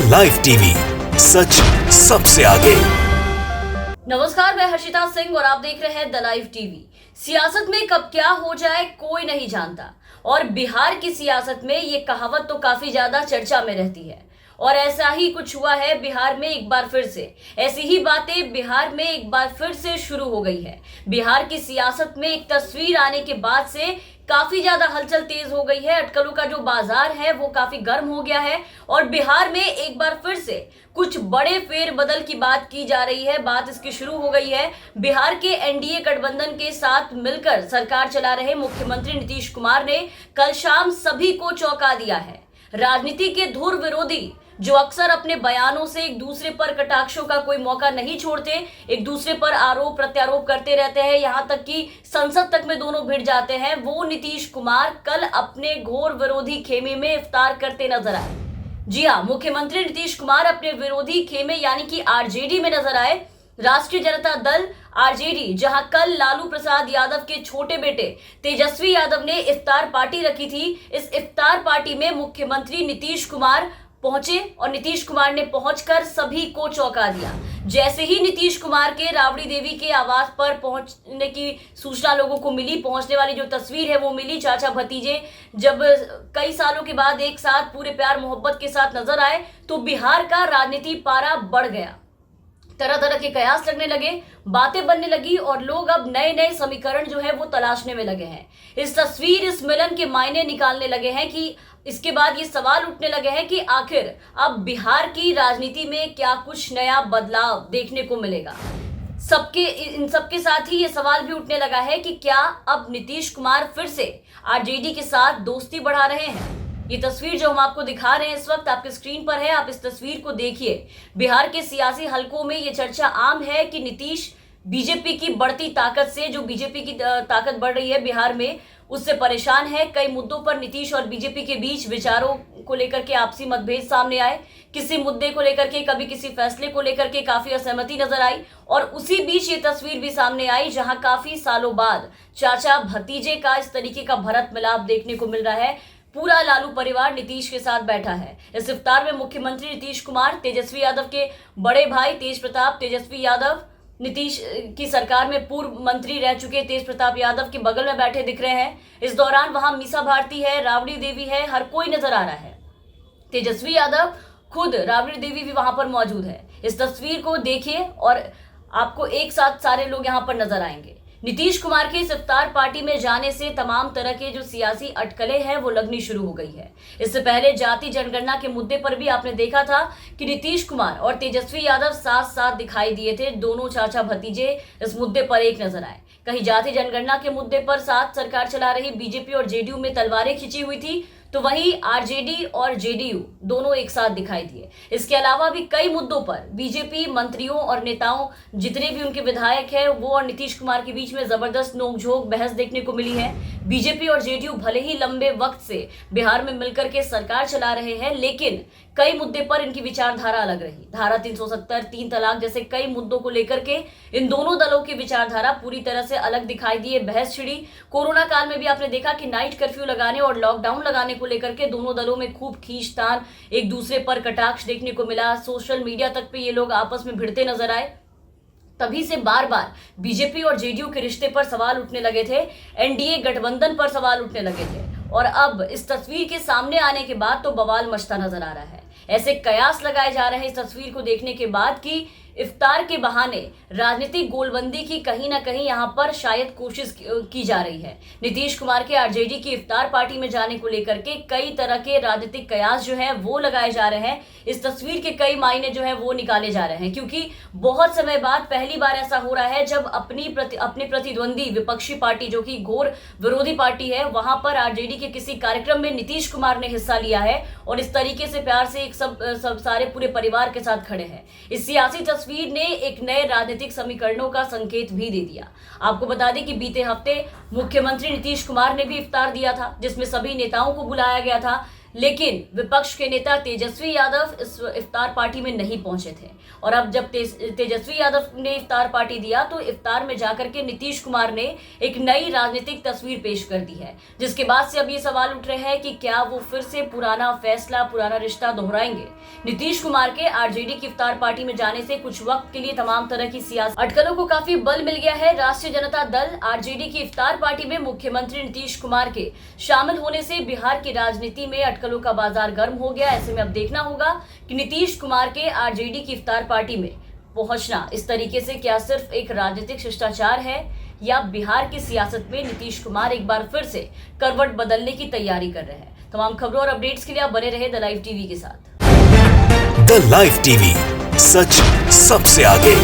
The live TV, सच सबसे आगे। नमस्कार, मैं हर्षिता सिंह और आप देख रहे हैं द लाइव टीवी। सियासत में कब क्या हो जाए कोई नहीं जानता, और बिहार की सियासत में ये कहावत तो काफी ज्यादा चर्चा में रहती है। और ऐसा ही कुछ हुआ है बिहार में एक बार फिर से। ऐसी ही बातें बिहार में एक बार फिर से शुरू हो गई है। बिहार की सियासत में एक तस्वीर आने के बाद से काफी ज्यादा हलचल तेज हो गई है। अटकलों का जो बाजार है वो काफी गर्म हो गया है और बिहार में एक बार फिर से कुछ बड़े फेरबदल की बात की जा रही है। बात इसकी शुरू हो गई है। बिहार के एनडीए गठबंधन के साथ मिलकर सरकार चला रहे मुख्यमंत्री नीतीश कुमार ने कल शाम सभी को चौंका दिया है। राजनीति के धुर विरोधी जो अक्सर अपने बयानों से एक दूसरे पर कटाक्षों का कोई मौका नहीं छोड़ते, एक दूसरे पर आरोप प्रत्यारोप करते रहते हैं, यहां तक कि संसद तक में दोनों भिड़ जाते हैं, वो नीतीश कुमार कल अपने घोर विरोधी खेमे में इफ्तार करते नजर आए। जी हां, मुख्यमंत्री नीतीश कुमार अपने विरोधी खेमे यानी कि आरजेडी में नजर आए। राष्ट्रीय जनता दल आरजेडी, जहां कल लालू प्रसाद यादव के छोटे बेटे तेजस्वी यादव ने इफ्तार पार्टी रखी थी, इस इफ्तार पार्टी में मुख्यमंत्री नीतीश कुमार पहुंचे और नीतीश कुमार ने पहुंचकर सभी को चौंका दिया। जैसे ही नीतीश कुमार के राबड़ी देवी के आवास पर पहुंचने की सूचना लोगों को मिली, पहुंचने वाली जो तस्वीर है वो मिली, चाचा भतीजे जब कई सालों के बाद एक साथ पूरे प्यार मोहब्बत के साथ नजर आए तो बिहार का राजनीति पारा बढ़ गया। तरह तरह के कयास लगने लगे, बातें बनने लगी और लोग अब नए नए समीकरण जो है वो तलाशने में लगे हैं। इस तस्वीर, इस मिलन के मायने निकालने लगे हैं कि इसके बाद ये सवाल उठने लगे हैं कि आखिर अब बिहार की राजनीति में क्या कुछ नया बदलाव देखने को मिलेगा। इन सबके साथ ही ये सवाल भी उठने लगा है कि क्या अब नीतीश कुमार फिर से आरजेडी के साथ दोस्ती बढ़ा रहे हैं। ये तस्वीर जो हम आपको दिखा रहे हैं इस वक्त आपके स्क्रीन पर है, आप इस तस्वीर को देखिए। बिहार के सियासी हलकों में ये चर्चा आम है कि नीतीश बीजेपी की बढ़ती ताकत से, जो बीजेपी की ताकत बढ़ रही है बिहार में, उससे परेशान है। कई मुद्दों पर नीतीश और बीजेपी के बीच विचारों को लेकर के आपसी मतभेद सामने आए। किसी मुद्दे को लेकर के, कभी किसी फैसले को लेकर के काफी असहमति नजर आई और उसी बीच ये तस्वीर भी सामने आई जहां काफी सालों बाद चाचा भतीजे का इस तरीके का भरत मिलाप देखने को मिल रहा है। पूरा लालू परिवार नीतीश के साथ बैठा है। इस इफ्तार में मुख्यमंत्री नीतीश कुमार, तेजस्वी यादव के बड़े भाई तेज प्रताप तेजस्वी यादव, नीतीश की सरकार में पूर्व मंत्री रह चुके तेज प्रताप यादव के बगल में बैठे दिख रहे हैं। इस दौरान वहां मीसा भारती है, राबड़ी देवी है, हर कोई नजर आ रहा है। तेजस्वी यादव खुद, राबड़ी देवी भी वहां पर मौजूद है। इस तस्वीर को देखिए और आपको एक साथ सारे लोग यहां पर नजर आएंगे। नीतीश कुमार के इस इफ्तार पार्टी में जाने से तमाम तरह के जो सियासी अटकलें हैं वो लगनी शुरू हो गई है। इससे पहले जाति जनगणना के मुद्दे पर भी आपने देखा था कि नीतीश कुमार और तेजस्वी यादव साथ साथ दिखाई दिए थे। दोनों चाचा भतीजे इस मुद्दे पर एक नजर आए। कहीं जाति जनगणना के मुद्दे पर साथ सरकार चला रही बीजेपी और जेडीयू में तलवारें खिंची हुई थी, तो वहीं आरजेडी और जेडीयू दोनों एक साथ दिखाई दिए। इसके अलावा भी कई मुद्दों पर बीजेपी मंत्रियों और नेताओं, जितने भी उनके विधायक हैं, वो और नीतीश कुमार के बीच में जबरदस्त नोकझोंक बहस देखने को मिली है। बीजेपी और जेडीयू भले ही लंबे वक्त से बिहार में मिलकर के सरकार चला रहे हैं, लेकिन कई मुद्दे पर इनकी विचारधारा अलग रही। धारा 370, 3 तलाक जैसे कई मुद्दों को लेकर के इन दोनों दलों की विचारधारा पूरी तरह से अलग दिखाई दी। बहस छिड़ी। कोरोना काल में भी आपने देखा कि नाइट कर्फ्यू लगाने और लॉकडाउन लगाने को लेकर के दोनों दलों में खूब खींचतान, एक दूसरे पर कटाक्ष देखने को मिला। सोशल मीडिया तक पे ये लोग आपस में भिड़ते नजर आए। तभी से बार बार बीजेपी और जेडीयू के रिश्ते पर सवाल उठने लगे थे, एनडीए गठबंधन पर सवाल उठने लगे थे और अब इस तस्वीर के सामने आने के बाद तो बवाल मचता नजर आ रहा है। ऐसे कयास लगाए जा रहे हैं इस तस्वीर को देखने के बाद कि इफ्तार के बहाने राजनीतिक गोलबंदी की कहीं ना कहीं यहां पर शायद कोशिश की जा रही है। नीतीश कुमार के आरजेडी की इफ्तार पार्टी में जाने को लेकर के कई तरह के राजनीतिक कयास जो है वो लगाए जा रहे हैं। इस तस्वीर के कई मायने जो है वो निकाले जा रहे हैं, क्योंकि बहुत समय बाद पहली बार ऐसा हो रहा है जब अपने प्रतिद्वंदी विपक्षी पार्टी, जो कि घोर विरोधी पार्टी है, वहां पर आरजेडी के किसी कार्यक्रम में नीतीश कुमार ने हिस्सा लिया है और इस तरीके से प्यार से एक सब सारे पूरे परिवार के साथ खड़े हैं। इस सियासी तस्वीर ने एक नए राजनीतिक समीकरणों का संकेत भी दे दिया। आपको बता दें कि बीते हफ्ते मुख्यमंत्री नीतीश कुमार ने भी इफ्तार दिया था, जिसमें सभी नेताओं को बुलाया गया था। लेकिन विपक्ष के नेता तेजस्वी यादव इस इफ्तार पार्टी में नहीं पहुंचे थे। और अब जब तेजस्वी यादव ने इफ्तार पार्टी दिया तो इफ्तार में जाकर के नीतीश कुमार ने एक नई राजनीतिक तस्वीर पेश कर दी है, जिसके बाद से अब ये सवाल उठ रहे हैं कि क्या वो फिर से पुराना फैसला, पुराना रिश्ता दोहराएंगे। नीतीश कुमार के आरजेडी की इफ्तार पार्टी में जाने से कुछ वक्त के लिए तमाम तरह की सियासी अटकलों को काफी बल मिल गया है। राष्ट्रीय जनता दल आरजेडी की इफ्तार पार्टी में मुख्यमंत्री नीतीश कुमार के शामिल होने से बिहार की राजनीति में अटकलों का बाजार गर्म हो गया। ऐसे में अब देखना होगा कि नीतीश कुमार के आरजेडी की इफ्तार पार्टी में पहुंचना इस तरीके से क्या सिर्फ एक राजनीतिक शिष्टाचार है या बिहार की सियासत में नीतीश कुमार एक बार फिर से करवट बदलने की तैयारी कर रहे हैं। तमाम खबरों और अपडेट्स के लिए आप बने रहे द लाइव टीवी के साथ। द लाइव टीवी, सच सबसे आगे।